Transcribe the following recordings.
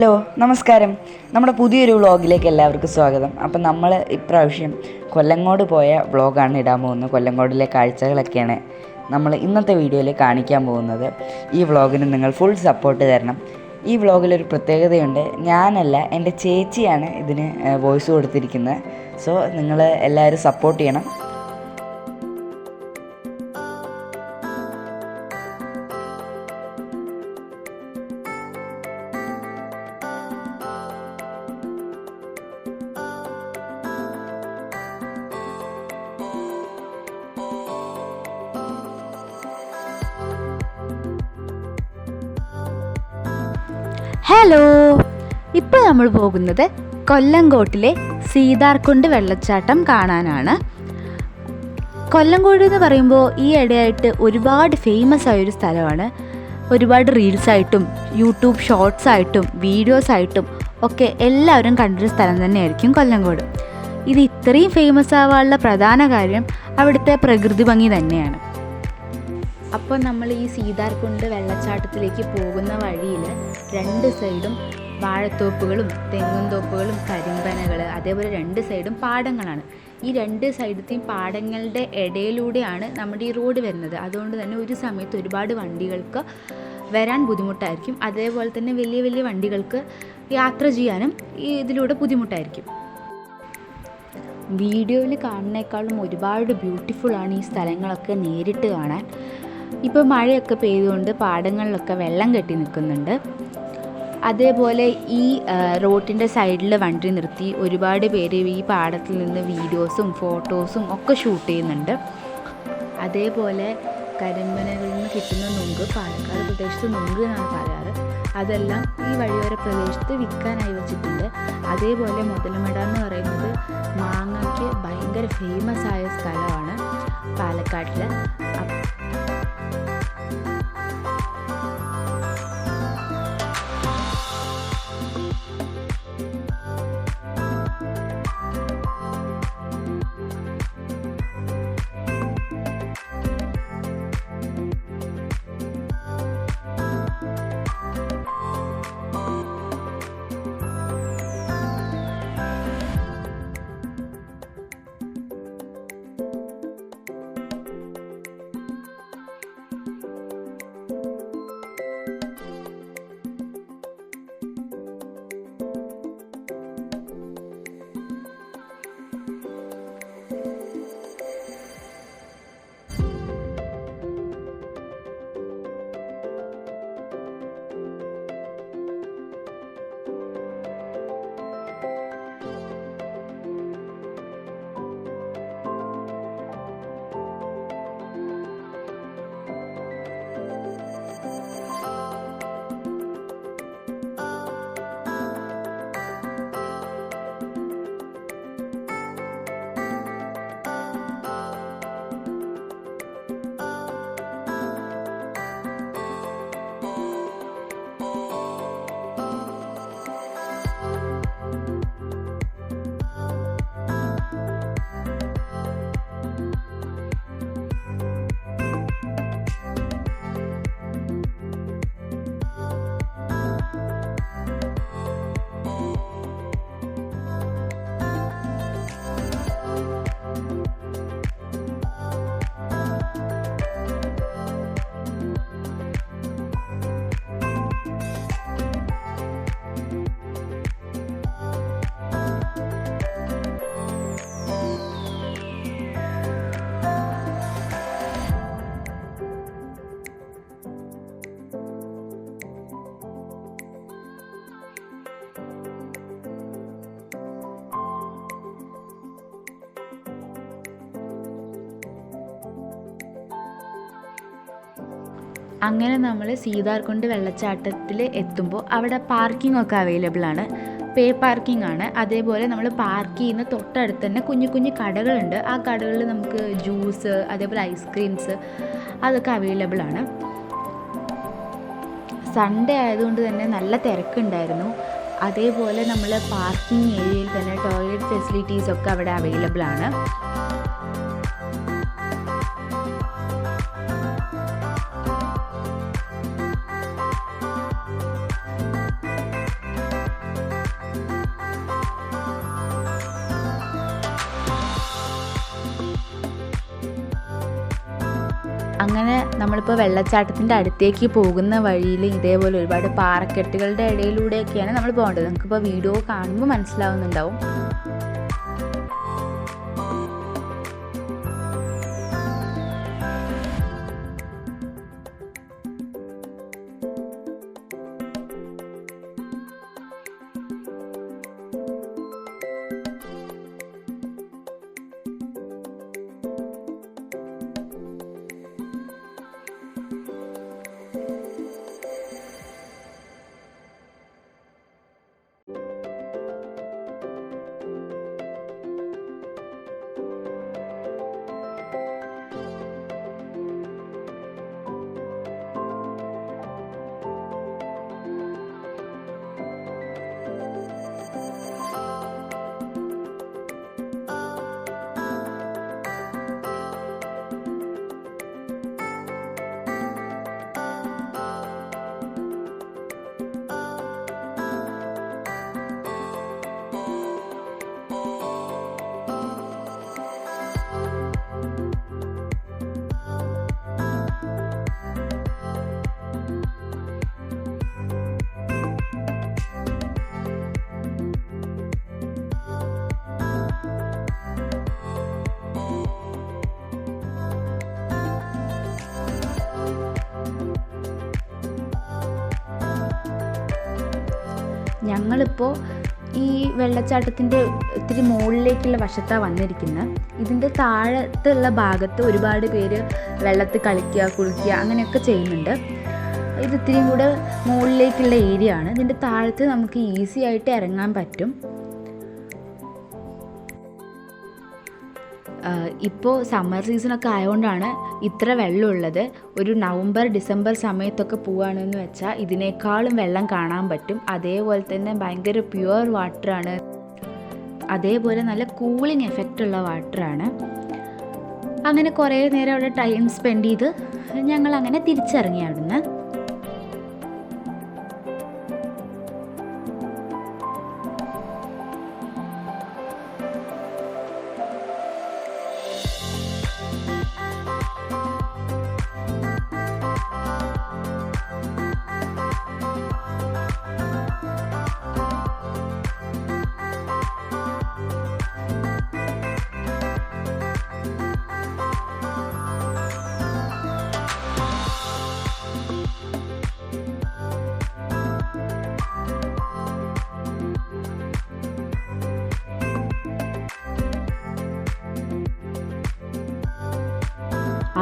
Hello നമസ്കാരം. നമ്മുടെ പുതിയൊരു വ്ളോഗിലേക്ക് എല്ലാവർക്കും സ്വാഗതം. അപ്പം നമ്മൾ ഇപ്രാവശ്യം കൊല്ലങ്കോട് പോയ വ്ളോഗാണ് ഇടാൻ പോകുന്നത്. കൊല്ലങ്കോടിലെ കാഴ്ചകളൊക്കെയാണ് നമ്മൾ ഇന്നത്തെ വീഡിയോയിൽ കാണിക്കാൻ പോകുന്നത്. ഈ വ്ളോഗിന് നിങ്ങൾ ഫുൾ സപ്പോർട്ട് തരണം. ഈ വ്ളോഗിലൊരു പ്രത്യേകതയുണ്ട്. ഞാനല്ല, എൻ്റെ ചേച്ചിയാണ് ഇതിന് വോയിസ് കൊടുത്തിരിക്കുന്നത്. സോ നിങ്ങൾ എല്ലാവരും സപ്പോർട്ട് ചെയ്യണം. ഹലോ, ഇപ്പോൾ നമ്മൾ പോകുന്നത് കൊല്ലങ്കോട്ടിലെ സീതാർകുണ്ട് വെള്ളച്ചാട്ടം കാണാനാണ്. കൊല്ലങ്കോട് എന്ന് പറയുമ്പോൾ ഈ ഇടയായിട്ട് ഒരുപാട് ഫേമസ് ആയൊരു സ്ഥലമാണ്. ഒരുപാട് റീൽസായിട്ടും യൂട്യൂബ് ഷോർട്സായിട്ടും വീഡിയോസായിട്ടും ഒക്കെ എല്ലാവരും കണ്ടൊരു സ്ഥലം തന്നെയായിരിക്കും കൊല്ലങ്കോട്. ഇത് ഇത്രയും ഫേമസ് ആവാനുള്ള പ്രധാന കാര്യം അവിടുത്തെ പ്രകൃതി ഭംഗി തന്നെയാണ്. അപ്പോൾ നമ്മൾ ഈ സീതാർകുണ്ട് വെള്ളച്ചാട്ടത്തിലേക്ക് പോകുന്ന വഴിയിൽ രണ്ട് സൈഡും വാഴത്തോപ്പുകളും തെങ്ങും തോപ്പുകളും കരിമ്പനകൾ, അതേപോലെ രണ്ട് സൈഡും പാടങ്ങളാണ്. ഈ രണ്ട് സൈഡത്തെയും പാടങ്ങളുടെ ഇടയിലൂടെയാണ് നമ്മുടെ ഈ റോഡ് വരുന്നത്. അതുകൊണ്ട് തന്നെ ഒരു സമയത്ത് ഒരുപാട് വണ്ടികൾക്ക് വരാൻ ബുദ്ധിമുട്ടായിരിക്കും. അതേപോലെ തന്നെ വലിയ വലിയ വണ്ടികൾക്ക് യാത്ര ചെയ്യാനും ഈ ഇതിലൂടെ ബുദ്ധിമുട്ടായിരിക്കും. വീഡിയോയിൽ കാണുന്നേക്കാളും ഒരുപാട് ബ്യൂട്ടിഫുള്ളാണ് ഈ സ്ഥലങ്ങളൊക്കെ നേരിട്ട് കാണാൻ. ഇപ്പോൾ മഴയൊക്കെ പെയ്തുകൊണ്ട് പാടങ്ങളിലൊക്കെ വെള്ളം കെട്ടി നിൽക്കുന്നുണ്ട്. അതേപോലെ ഈ റോഡിൻ്റെ സൈഡിൽ വണ്ടി നിർത്തി ഒരുപാട് പേര് ഈ പാടത്തിൽ നിന്ന് വീഡിയോസും ഫോട്ടോസും ഒക്കെ ഷൂട്ട് ചെയ്യുന്നുണ്ട്. അതേപോലെ കരിമ്പനകളിൽ നിന്ന് കിട്ടുന്ന നുങ്ക്, പാലക്കാട് പ്രദേശത്ത് നുങ്ക് എന്നാണ് പറയാറ്, അതെല്ലാം ഈ വഴിയോര പ്രദേശത്ത് വിൽക്കാനായി വെച്ചിട്ടുണ്ട്. അതേപോലെ മുതലമട എന്ന് പറയുന്നത് മാങ്ങയ്ക്ക് ഭയങ്കര ഫേമസ് ആയ സ്ഥലമാണ് പാലക്കാട്ടിൽ. അങ്ങനെ നമ്മൾ സീതാർകുണ്ട് വെള്ളച്ചാട്ടത്തിൽ എത്തുമ്പോൾ അവിടെ പാർക്കിംഗ് ഒക്കെ അവൈലബിൾ ആണ്. പേ പാർക്കിംഗ് ആണ്. അതേപോലെ നമ്മൾ പാർക്ക് ചെയ്യുന്ന തൊട്ടടുത്ത് തന്നെ കുഞ്ഞു കുഞ്ഞു കടകളുണ്ട്. ആ കടകളിൽ നമുക്ക് ജ്യൂസ്, അതേപോലെ ഐസ്ക്രീംസ് അതൊക്കെ അവൈലബിൾ ആണ്. സൺഡേ ആയതുകൊണ്ട് തന്നെ നല്ല തിരക്കുണ്ടായിരുന്നു. അതേപോലെ നമ്മൾ പാർക്കിംഗ് ഏരിയയിൽ തന്നെ ടോയ്ലറ്റ് ഫെസിലിറ്റീസൊക്കെ അവിടെ അവൈലബിൾ ആണ്. അങ്ങനെ നമ്മളിപ്പോൾ വെള്ളച്ചാട്ടത്തിൻ്റെ അടുത്തേക്ക് പോകുന്ന വഴിയിൽ ഇതേപോലെ ഒരുപാട് പാറക്കെട്ടുകളുടെ ഇടയിലൂടെയൊക്കെയാണ് നമ്മൾ പോകേണ്ടത്. നമുക്കിപ്പോൾ വീഡിയോ കാണുമ്പോൾ മനസ്സിലാവുന്നുണ്ടാവും. ഞങ്ങളിപ്പോൾ ഈ വെള്ളച്ചാട്ടത്തിൻ്റെ ഇത്തിരി മുകളിലേക്കുള്ള വശത്താണ് വന്നിരിക്കുന്നത്. ഇതിൻ്റെ താഴത്തുള്ള ഭാഗത്ത് ഒരുപാട് പേര് വെള്ളത്തിൽ കളിക്കുക, കുളിക്കുക അങ്ങനെയൊക്കെ ചെയ്യുന്നുണ്ട്. ഇത് ഇത്തിരിയും കൂടെ മുകളിലേക്കുള്ള ഏരിയ ആണ്. ഇതിൻ്റെ താഴത്ത് നമുക്ക് ഈസി ആയിട്ട് ഇറങ്ങാൻ പറ്റും. ഇപ്പോൾ സമ്മർ സീസണൊക്കെ ആയതുകൊണ്ടാണ് ഇത്ര വെള്ളമുള്ളത്. ഒരു നവംബർ ഡിസംബർ സമയത്തൊക്കെ പോവുകയാണെന്ന് വെച്ചാൽ ഇതിനേക്കാളും വെള്ളം കാണാൻ പറ്റും. അതേപോലെ തന്നെ ഭയങ്കര പ്യുവർ വാട്ടറാണ്. അതേപോലെ നല്ല കൂളിംഗ് എഫക്റ്റ് ഉള്ള വാട്ടറാണ്. അങ്ങനെ കുറേ നേരം അവിടെ ടൈം സ്പെൻഡ് ചെയ്ത് ഞങ്ങൾ അങ്ങനെ തിരിച്ചിറങ്ങി അവിടുന്ന്.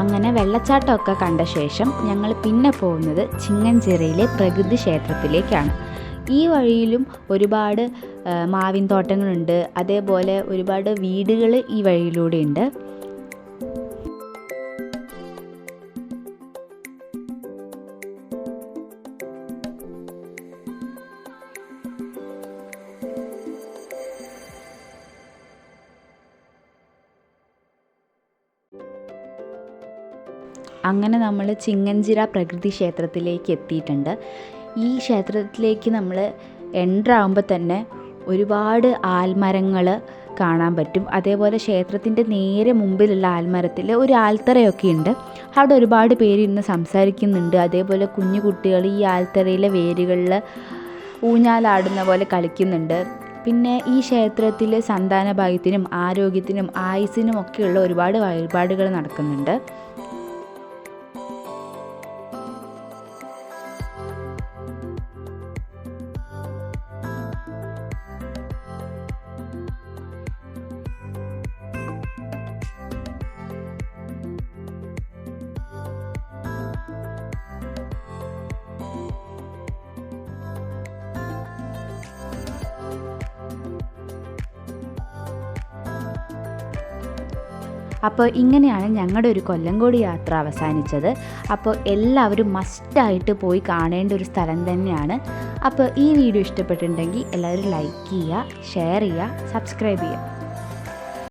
അങ്ങനെ വെള്ളച്ചാട്ടമൊക്കെ കണ്ട ശേഷം ഞങ്ങൾ പിന്നെ പോകുന്നത് ചിങ്ങഞ്ചിറയിലെ പ്രകൃതി ക്ഷേത്രത്തിലേക്കാണ്. ഈ വഴിയിലും ഒരുപാട് മാവിൻ തോട്ടങ്ങളുണ്ട്. അതേപോലെ ഒരുപാട് വീടുകൾ ഈ വഴിയിലൂടെ ഉണ്ട്. അങ്ങനെ നമ്മൾ ചിങ്ങഞ്ചിറ പ്രകൃതി ക്ഷേത്രത്തിലേക്ക് എത്തിയിട്ടുണ്ട്. ഈ ക്ഷേത്രത്തിലേക്ക് നമ്മൾ എൻ്റർ ആകുമ്പോൾ തന്നെ ഒരുപാട് ആൽമരങ്ങൾ കാണാൻ പറ്റും. അതേപോലെ ക്ഷേത്രത്തിൻ്റെ നേരെ മുമ്പിലുള്ള ആൽമരത്തിൽ ഒരു ആൽത്തറയൊക്കെ ഉണ്ട്. അവിടെ ഒരുപാട് പേര് ഇന്ന് സംസാരിക്കുന്നുണ്ട്. അതേപോലെ കുഞ്ഞു കുട്ടികൾ ഈ ആൽത്തറയിലെ വേരുകളിൽ ഊഞ്ഞാലാടുന്ന പോലെ കളിക്കുന്നുണ്ട്. പിന്നെ ഈ ക്ഷേത്രത്തിൽ സന്താന ഭാഗ്യത്തിനും ആരോഗ്യത്തിനും ആയുസ്സിനും ഒക്കെയുള്ള ഒരുപാട് വഴിപാടുകൾ നടക്കുന്നുണ്ട്. അപ്പോൾ ഇങ്ങനെയാണ് ഞങ്ങളുടെ ഒരു കൊല്ലങ്കോട് യാത്ര അവസാനിച്ചത്. അപ്പോൾ എല്ലാവരും മസ്റ്റായിട്ട് പോയി കാണേണ്ട ഒരു സ്ഥലം തന്നെയാണ്. അപ്പോൾ ഈ വീഡിയോ ഇഷ്ടപ്പെട്ടിട്ടുണ്ടെങ്കിൽ എല്ലാവരും ലൈക്ക് ചെയ്യുക, ഷെയർ ചെയ്യുക, സബ്സ്ക്രൈബ് ചെയ്യുക.